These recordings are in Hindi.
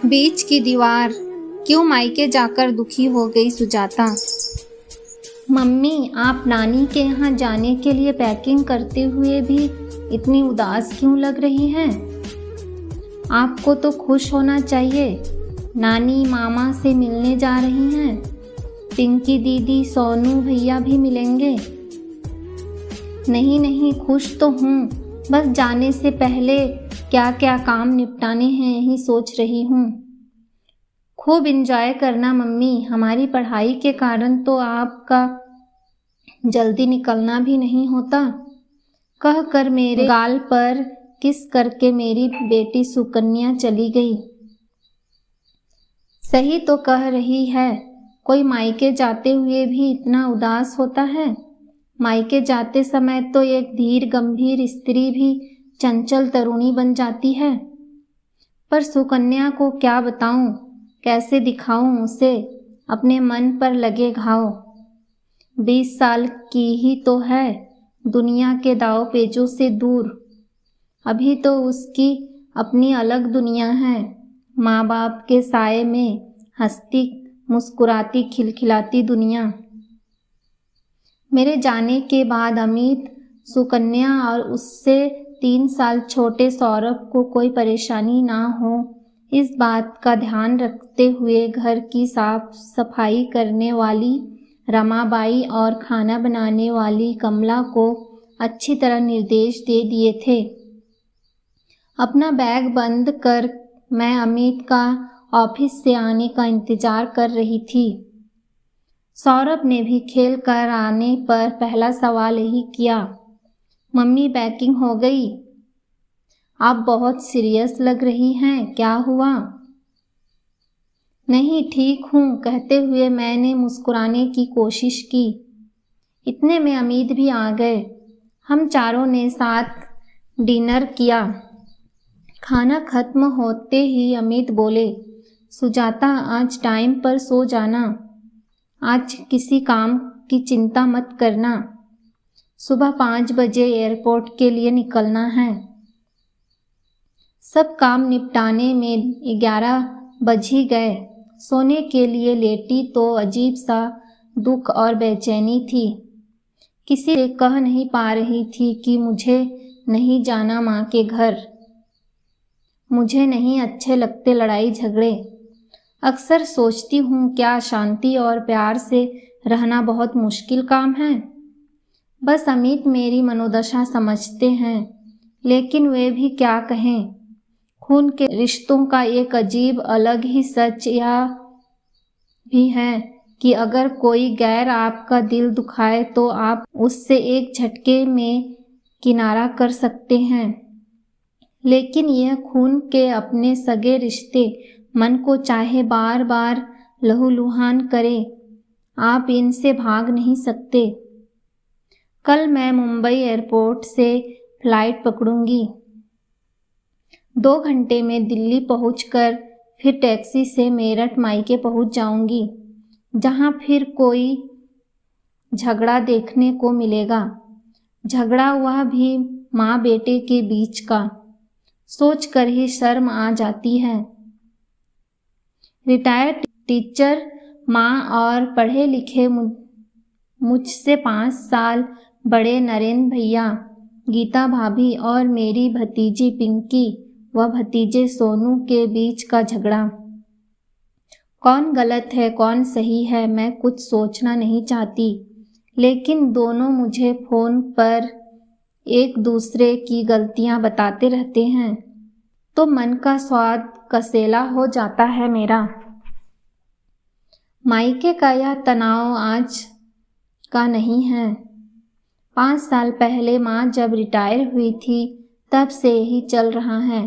बीच की दीवार। क्यों मायके जाकर दुखी हो गई सुजाता। मम्मी, आप नानी के यहाँ जाने के लिए पैकिंग करते हुए भी इतनी उदास क्यों लग रही हैं? आपको तो खुश होना चाहिए। नानी मामा से मिलने जा रही हैं। पिंकी दीदी, सोनू भैया भी मिलेंगे। नहीं नहीं, खुश तो हूँ, बस जाने से पहले क्या क्या काम निपटाने हैं यही सोच रही हूँ। खूब एंजॉय करना मम्मी, हमारी पढ़ाई के कारण तो आपका जल्दी निकलना भी नहीं होता। कह कर मेरे गाल पर किस करके मेरी बेटी सुकन्या चली गई। सही तो कह रही है, कोई मायके जाते हुए भी इतना उदास होता है। मायके जाते समय तो एक धीर गंभीर स्त्री भी चंचल तरुणी बन जाती है। पर सुकन्या को क्या बताऊं, कैसे दिखाऊं उसे अपने मन पर लगे घाव। 20 साल की ही तो है, दुनिया के दाव पेचों से दूर। अभी तो उसकी अपनी अलग दुनिया है, माँ बाप के साए में हंसती मुस्कुराती खिलखिलाती दुनिया। मेरे जाने के बाद अमित, सुकन्या और उससे 3 साल छोटे सौरभ को कोई परेशानी ना हो, इस बात का ध्यान रखते हुए घर की साफ सफाई करने वाली रमाबाई और खाना बनाने वाली कमला को अच्छी तरह निर्देश दे दिए थे। अपना बैग बंद कर मैं अमित का ऑफिस से आने का इंतजार कर रही थी। सौरभ ने भी खेल कर आने पर पहला सवाल यही किया, मम्मी पैकिंग हो गई? आप बहुत सीरियस लग रही हैं, क्या हुआ? नहीं, ठीक हूँ, कहते हुए मैंने मुस्कुराने की कोशिश की। इतने में अमित भी आ गए। हम चारों ने साथ डिनर किया। खाना खत्म होते ही अमित बोले, सुजाता आज टाइम पर सो जाना, आज किसी काम की चिंता मत करना, सुबह 5 बजे एयरपोर्ट के लिए निकलना है। सब काम निपटाने में 11 बज ही गए। सोने के लिए लेटी तो अजीब सा दुख और बेचैनी थी। किसी से कह नहीं पा रही थी कि मुझे नहीं जाना माँ के घर। मुझे नहीं अच्छे लगते लड़ाई झगड़े। अक्सर सोचती हूँ क्या शांति और प्यार से रहना बहुत मुश्किल काम है। बस अमित मेरी मनोदशा समझते हैं, लेकिन वे भी क्या कहें। खून के रिश्तों का एक अजीब अलग ही सच यह भी है कि अगर कोई गैर आपका दिल दुखाए तो आप उससे एक झटके में किनारा कर सकते हैं, लेकिन यह खून के अपने सगे रिश्ते मन को चाहे बार बार लहूलुहान करे, आप इनसे भाग नहीं सकते। कल मैं मुंबई एयरपोर्ट से फ्लाइट पकड़ूंगी। 2 घंटे में दिल्ली पहुंचकर फिर टैक्सी से मेरठ मायके पहुंच जाऊंगी, जहां फिर कोई झगड़ा देखने को मिलेगा। झगड़ा वह भी माँ बेटे के बीच का, सोच कर ही शर्म आ जाती है। रिटायर्ड टीचर माँ और पढ़े लिखे मुझसे 5 साल बड़े नरेंद्र भैया, गीता भाभी और मेरी भतीजी पिंकी व भतीजे सोनू के बीच का झगड़ा। कौन गलत है कौन सही है मैं कुछ सोचना नहीं चाहती, लेकिन दोनों मुझे फोन पर एक दूसरे की गलतियां बताते रहते हैं तो मन का स्वाद कसेला हो जाता है मेरा। मायके का यह तनाव आज का नहीं है। 5 साल पहले माँ जब रिटायर हुई थी तब से यही चल रहा है।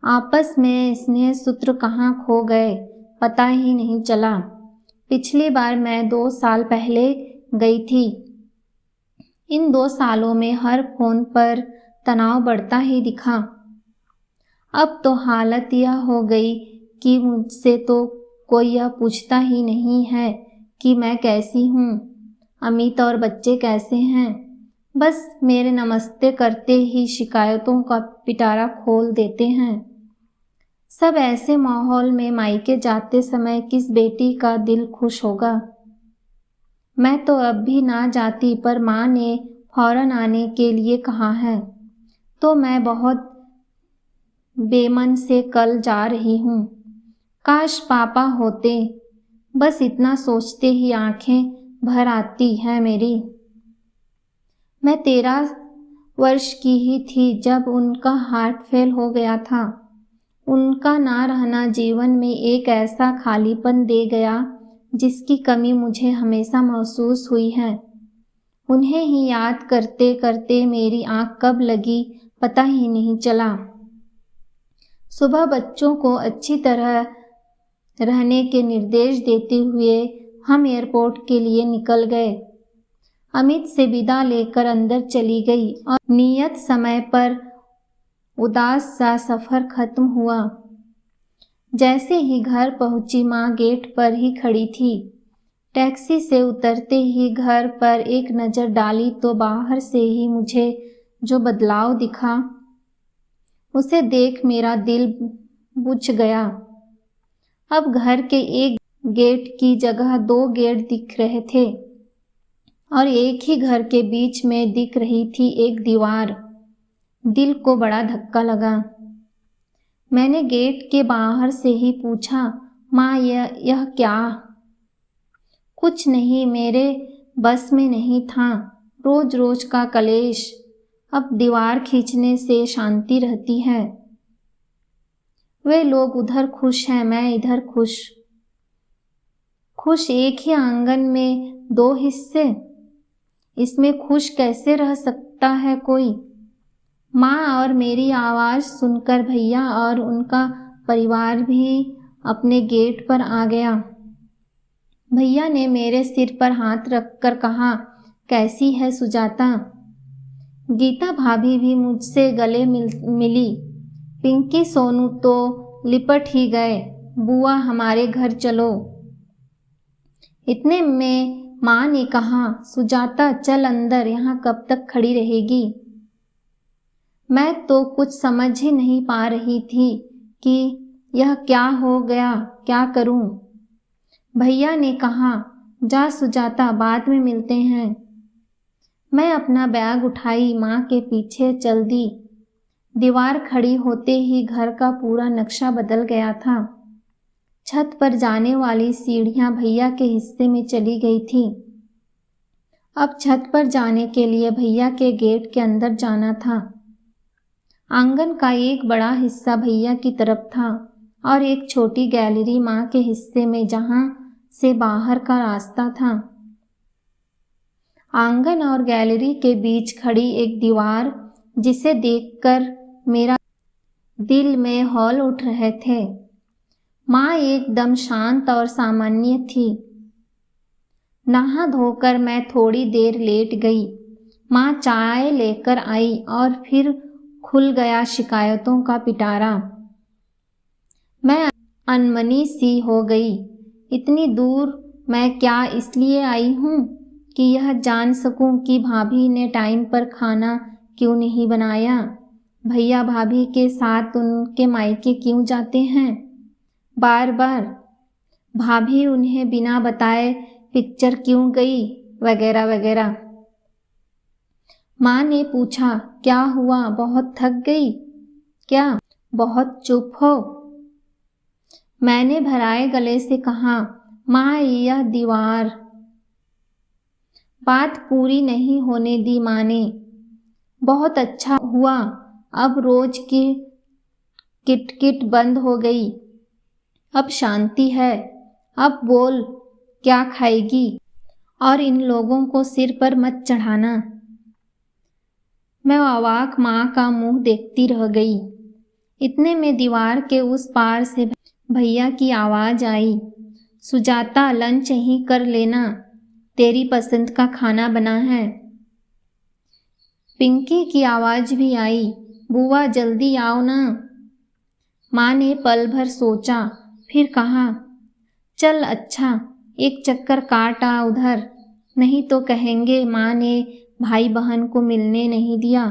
आपस में स्नेह सूत्र कहाँ खो गए पता ही नहीं चला। पिछली बार मैं 2 साल पहले गई थी। इन 2 सालों में हर फोन पर तनाव बढ़ता ही दिखा। अब तो हालत यह हो गई कि मुझसे तो कोई यह पूछता ही नहीं है कि मैं कैसी हूँ, अमित और बच्चे कैसे हैं। बस मेरे नमस्ते करते ही शिकायतों का पिटारा खोल देते हैं। सब ऐसे माहौल में मायके जाते समय किस बेटी का दिल खुश होगा। मैं तो अब भी ना जाती, पर माँ ने फौरन आने के लिए कहा है, तो मैं बहुत बेमन से कल जा रही हूँ। काश पापा होते। बस इतना सोचते ही आंखें भर आती हैं मेरी। मैं 13 वर्ष की ही थी जब उनका हार्ट फेल हो गया था। उनका ना रहना जीवन में एक ऐसा खालीपन दे गया जिसकी कमी मुझे हमेशा महसूस हुई है। उन्हें ही याद करते करते मेरी आँख कब लगी पता ही नहीं चला। सुबह बच्चों को अच्छी तरह रहने के निर्देश देते हुए हम एयरपोर्ट के लिए निकल गए। अमित से विदा लेकर अंदर चली गई और नियत समय पर उदास सा सफ़र खत्म हुआ। जैसे ही घर पहुंची माँ गेट पर ही खड़ी थी। टैक्सी से उतरते ही घर पर एक नज़र डाली तो बाहर से ही मुझे जो बदलाव दिखा उसे देख मेरा दिल बुझ गया। अब घर के एक गेट की जगह 2 गेट दिख रहे थे और एक ही घर के बीच में दिख रही थी एक दीवार। दिल को बड़ा धक्का लगा। मैंने गेट के बाहर से ही पूछा, माँ यह क्या? कुछ नहीं, मेरे बस में नहीं था। रोज रोज का कलेश। अब दीवार खींचने से शांति रहती है। वे लोग उधर खुश हैं, मैं इधर खुश। खुश एक ही आंगन में 2 हिस्से, इसमें खुश कैसे रह सकता है कोई? माँ और मेरी आवाज़ सुनकर भैया और उनका परिवार भी अपने गेट पर आ गया। भैया ने मेरे सिर पर हाथ रखकर कहा, कैसी है सुजाता? गीता भाभी भी मुझसे गले मिली। पिंकी सोनू तो लिपट ही गए। बुआ हमारे घर चलो। इतने में माँ ने कहा, सुजाता चल अंदर, यहाँ कब तक खड़ी रहेगी? मैं तो कुछ समझ ही नहीं पा रही थी कि यह क्या हो गया, क्या करूं? भैया ने कहा, जा सुजाता, बाद में मिलते हैं। मैं अपना बैग उठाई, माँ के पीछे चल दी। दीवार खड़ी होते ही घर का पूरा नक्शा बदल गया था। छत पर जाने वाली सीढ़ियाँ भैया के हिस्से में चली गई थी। अब छत पर जाने के लिए भैया के गेट के अंदर जाना था। आंगन का एक बड़ा हिस्सा भैया की तरफ था और एक छोटी गैलरी माँ के हिस्से में, जहाँ से बाहर का रास्ता था। आंगन और गैलरी के बीच खड़ी एक दीवार, जिसे देखकर मेरा दिल में हौल उठ रहे थे। माँ एकदम शांत और सामान्य थी। नहा धोकर मैं थोड़ी देर लेट गई। माँ चाय लेकर आई और फिर खुल गया शिकायतों का पिटारा। मैं अनमनी सी हो गई। इतनी दूर मैं क्या इसलिए आई हूँ कि यह जान सकूं कि भाभी ने टाइम पर खाना क्यों नहीं बनाया, भैया भाभी के साथ उनके मायके क्यों जाते हैं बार बार, भाभी उन्हें बिना बताए पिक्चर क्यों गई, वगैरह वगैरह। माँ ने पूछा, क्या हुआ, बहुत थक गई क्या, बहुत चुप हो? मैंने भराए गले से कहा, माँ यह दीवार। बात पूरी नहीं होने दी माँ ने। बहुत अच्छा हुआ, अब रोज की किटकिट बंद हो गई, अब शांति है। अब बोल, क्या खाएगी? और इन लोगों को सिर पर मत चढ़ाना। मैं अवाक माँ का मुंह देखती रह गई। इतने में दीवार के उस पार से भैया की आवाज़ आई, सुजाता लंच ही कर लेना, तेरी पसंद का खाना बना है। पिंकी की आवाज़ भी आई, बुआ जल्दी आओ ना। माँ ने पल भर सोचा, फिर कहा, चल अच्छा, एक चक्कर काट आ उधर, नहीं तो कहेंगे माँ ने भाई बहन को मिलने नहीं दिया।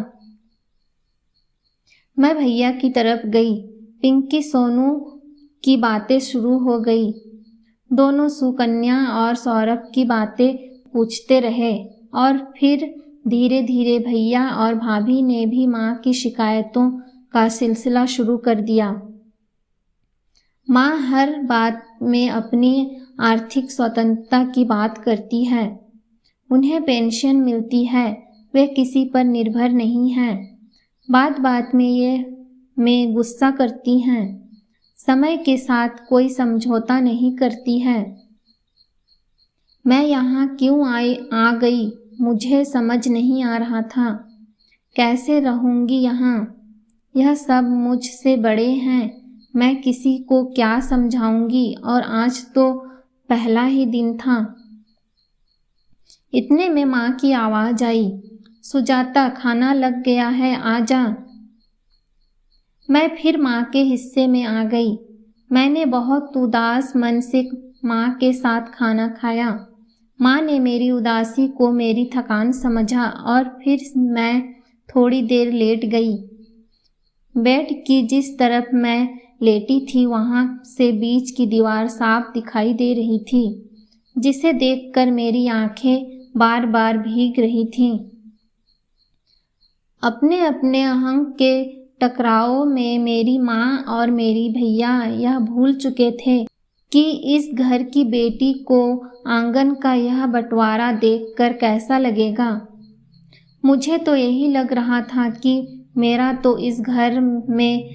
मैं भैया की तरफ गई। पिंकी सोनू की बातें शुरू हो गई। दोनों सुकन्या और सौरभ की बातें पूछते रहे और फिर धीरे धीरे भैया और भाभी ने भी माँ की शिकायतों का सिलसिला शुरू कर दिया। माँ हर बात में अपनी आर्थिक स्वतंत्रता की बात करती है। उन्हें पेंशन मिलती है, वे किसी पर निर्भर नहीं हैं। बात बात में गुस्सा करती हैं। समय के साथ कोई समझौता नहीं करती है। मैं यहाँ क्यों आ गई मुझे समझ नहीं आ रहा था। कैसे रहूँगी यहाँ? यह सब मुझसे बड़े हैं, मैं किसी को क्या समझाऊंगी? और आज तो पहला ही दिन था। इतने में माँ की आवाज़ आई, सुजाता खाना लग गया है, आ जा। मैं फिर माँ के हिस्से में आ गई। मैंने बहुत उदास मन से माँ के साथ खाना खाया। माँ ने मेरी उदासी को मेरी थकान समझा और फिर मैं थोड़ी देर लेट गई। बेड की जिस तरफ मैं लेटी थी वहाँ से बीच की दीवार साफ दिखाई दे रही थी, जिसे देखकर मेरी आंखें बार बार भीग रही थीं। अपने अपने अहंग के टकराव में मेरी माँ और मेरी भैया यह भूल चुके थे कि इस घर की बेटी को आंगन का यह बंटवारा देखकर कैसा लगेगा। मुझे तो यही लग रहा था कि मेरा तो इस घर में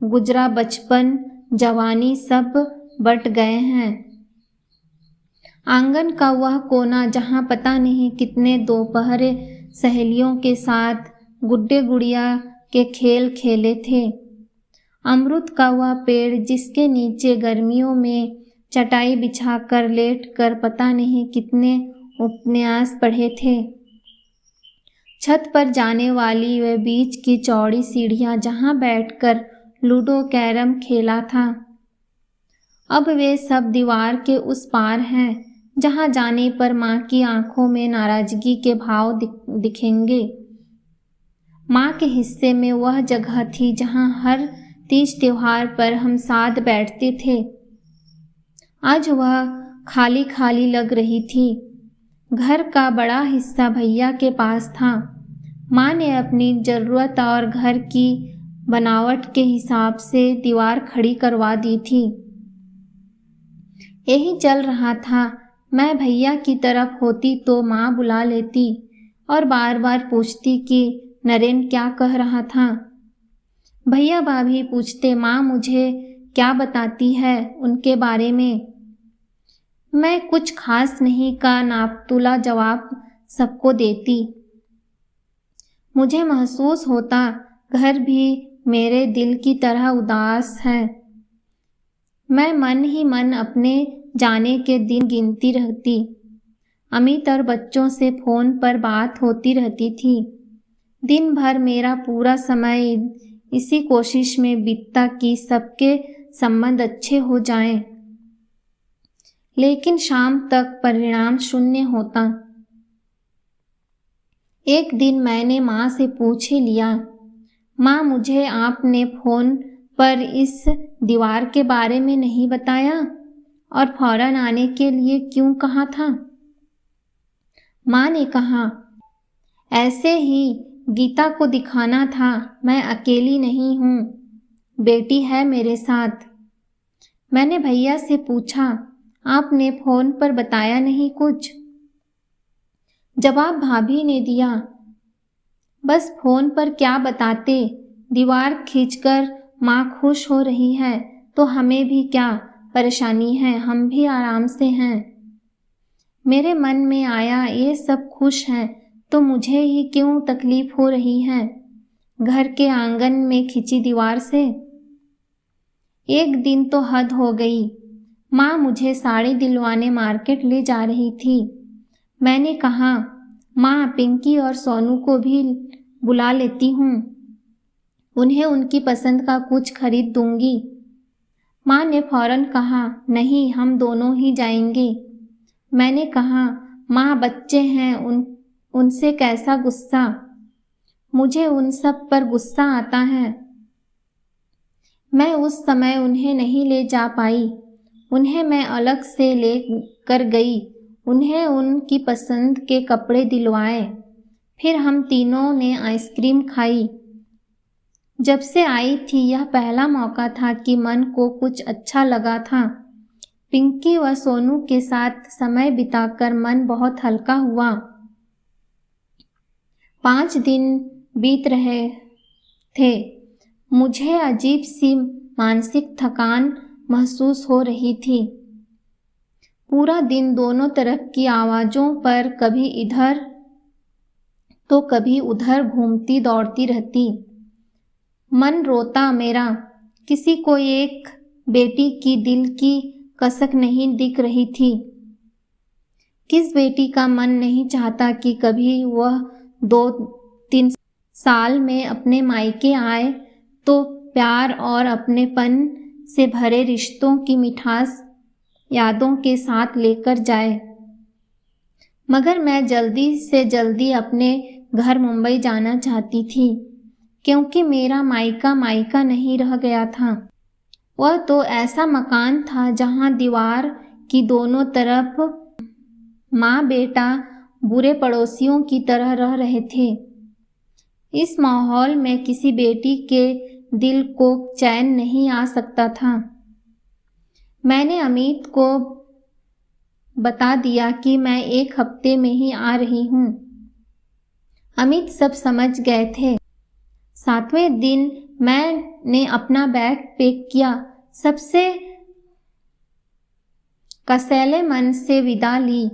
गुजरा बचपन जवानी सब बट गए हैं। आंगन का वह कोना जहाँ पता नहीं कितने दोपहरे सहेलियों के साथ गुड्डे गुड़िया के खेल खेले थे। अमरूद का वह पेड़ जिसके नीचे गर्मियों में चटाई बिछाकर लेटकर पता नहीं कितने उपन्यास पढ़े थे। छत पर जाने वाली वह बीच की चौड़ी सीढ़ियाँ जहाँ बैठकर लूडो कैरम खेला था, अब वे सब दीवार के उस पार हैं, जहाँ जाने पर माँ की आंखों में नाराजगी के भाव दिखेंगे। माँ के हिस्से में वह जगह थी जहाँ हर तीज त्योहार पर हम साथ बैठते थे। आज वह खाली खाली लग रही थी। घर का बड़ा हिस्सा भैया के पास था। माँ ने अपनी ज़रूरत और घर की बनावट के हिसाब से दीवार खड़ी करवा दी थी। यही चल रहा था। मैं भैया की तरफ होती तो माँ बुला लेती और बार बार पूछती कि नरेन क्या कह रहा था। भैया भाभी पूछते, माँ मुझे क्या बताती है उनके बारे में। मैं कुछ खास नहीं का नापतुला जवाब सबको देती। मुझे महसूस होता घर भी मेरे दिल की तरह उदास है। मैं मन ही मन अपने जाने के दिन गिनती रहती। अमित और बच्चों से फ़ोन पर बात होती रहती थी। दिन भर मेरा पूरा समय इसी कोशिश में बीतता कि सबके संबंध अच्छे हो जाएं, लेकिन शाम तक परिणाम शून्य होता। एक दिन मैंने माँ से पूछ ही लिया, माँ मुझे आपने फ़ोन पर इस दीवार के बारे में नहीं बताया और फौरन आने के लिए क्यों कहा था? माँ ने कहा, ऐसे ही गीता को दिखाना था, मैं अकेली नहीं हूँ, बेटी है मेरे साथ। मैंने भैया से पूछा, आपने फ़ोन पर बताया नहीं कुछ? जवाब भाभी ने दिया, बस फ़ोन पर क्या बताते, दीवार खींचकर माँ खुश हो रही है तो हमें भी क्या परेशानी है, हम भी आराम से हैं। मेरे मन में आया ये सब खुश हैं तो मुझे ही क्यों तकलीफ हो रही है घर के आंगन में खिंची दीवार से। एक दिन तो हद हो गई। माँ मुझे साड़ी दिलवाने मार्केट ले जा रही थी। मैंने कहा, माँ पिंकी और सोनू को भी बुला लेती हूँ, उन्हें उनकी पसंद का कुछ खरीद दूंगी। माँ ने फौरन कहा, नहीं हम दोनों ही जाएंगे। मैंने कहा, माँ बच्चे हैं, उनसे कैसा गुस्सा, मुझे उन सब पर गुस्सा आता है। मैं उस समय उन्हें नहीं ले जा पाई। उन्हें मैं अलग से ले कर गई, उन्हें उनकी पसंद के कपड़े दिलवाए। फिर हम तीनों ने आइसक्रीम खाई। जब से आई थी यह पहला मौका था कि मन को कुछ अच्छा लगा था। पिंकी व सोनू के साथ समय बिताकर मन बहुत हल्का हुआ। 5 दिन बीत रहे थे। मुझे अजीब सी मानसिक थकान महसूस हो रही थी। पूरा दिन दोनों तरफ की आवाज़ों पर कभी इधर तो कभी उधर घूमती दौड़ती रहती। मन रोता मेरा। किसी को एक बेटी की दिल की कसक नहीं दिख रही थी। किस बेटी का मन नहीं चाहता कि कभी वह 2-3 साल में अपने मायके आए तो प्यार और अपनेपन से भरे रिश्तों की मिठास यादों के साथ लेकर जाए। मगर मैं जल्दी से जल्दी अपने घर मुंबई जाना चाहती थी, क्योंकि मेरा मायका नहीं रह गया था। वह तो ऐसा मकान था जहां दीवार की दोनों तरफ माँ बेटा बुरे पड़ोसियों की तरह रह रहे थे। इस माहौल में किसी बेटी के दिल को चैन नहीं आ सकता था। मैंने अमित को बता दिया कि मैं 1 हफ्ते में ही आ रही हूँ। अमित सब समझ गए थे। 7वें दिन मैंने अपना बैग पैक किया। सबसे कसैले मन से विदा ली।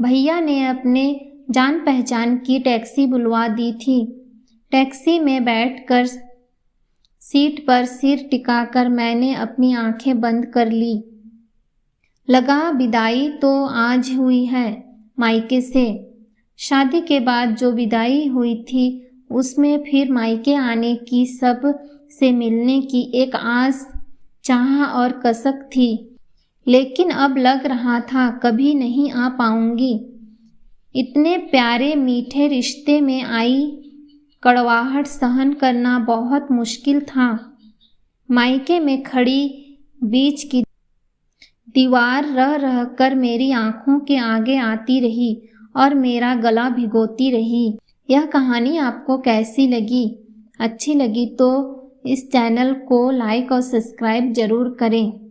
भैया ने अपने जान पहचान की टैक्सी बुलवा दी थी। टैक्सी में बैठकर सीट पर सिर टिकाकर मैंने अपनी आंखें बंद कर ली। लगा विदाई तो आज हुई है मायके से। शादी के बाद जो विदाई हुई थी उसमें फिर मायके आने की, सब से मिलने की एक आस, चाह और कसक थी। लेकिन अब लग रहा था कभी नहीं आ पाऊंगी। इतने प्यारे मीठे रिश्ते में आई कड़वाहट सहन करना बहुत मुश्किल था। मायके में खड़ी बीच की दीवार रह रह कर मेरी आंखों के आगे आती रही और मेरा गला भिगोती रही। यह कहानी आपको कैसी लगी? अच्छी लगी तो इस चैनल को लाइक और सब्सक्राइब जरूर करें।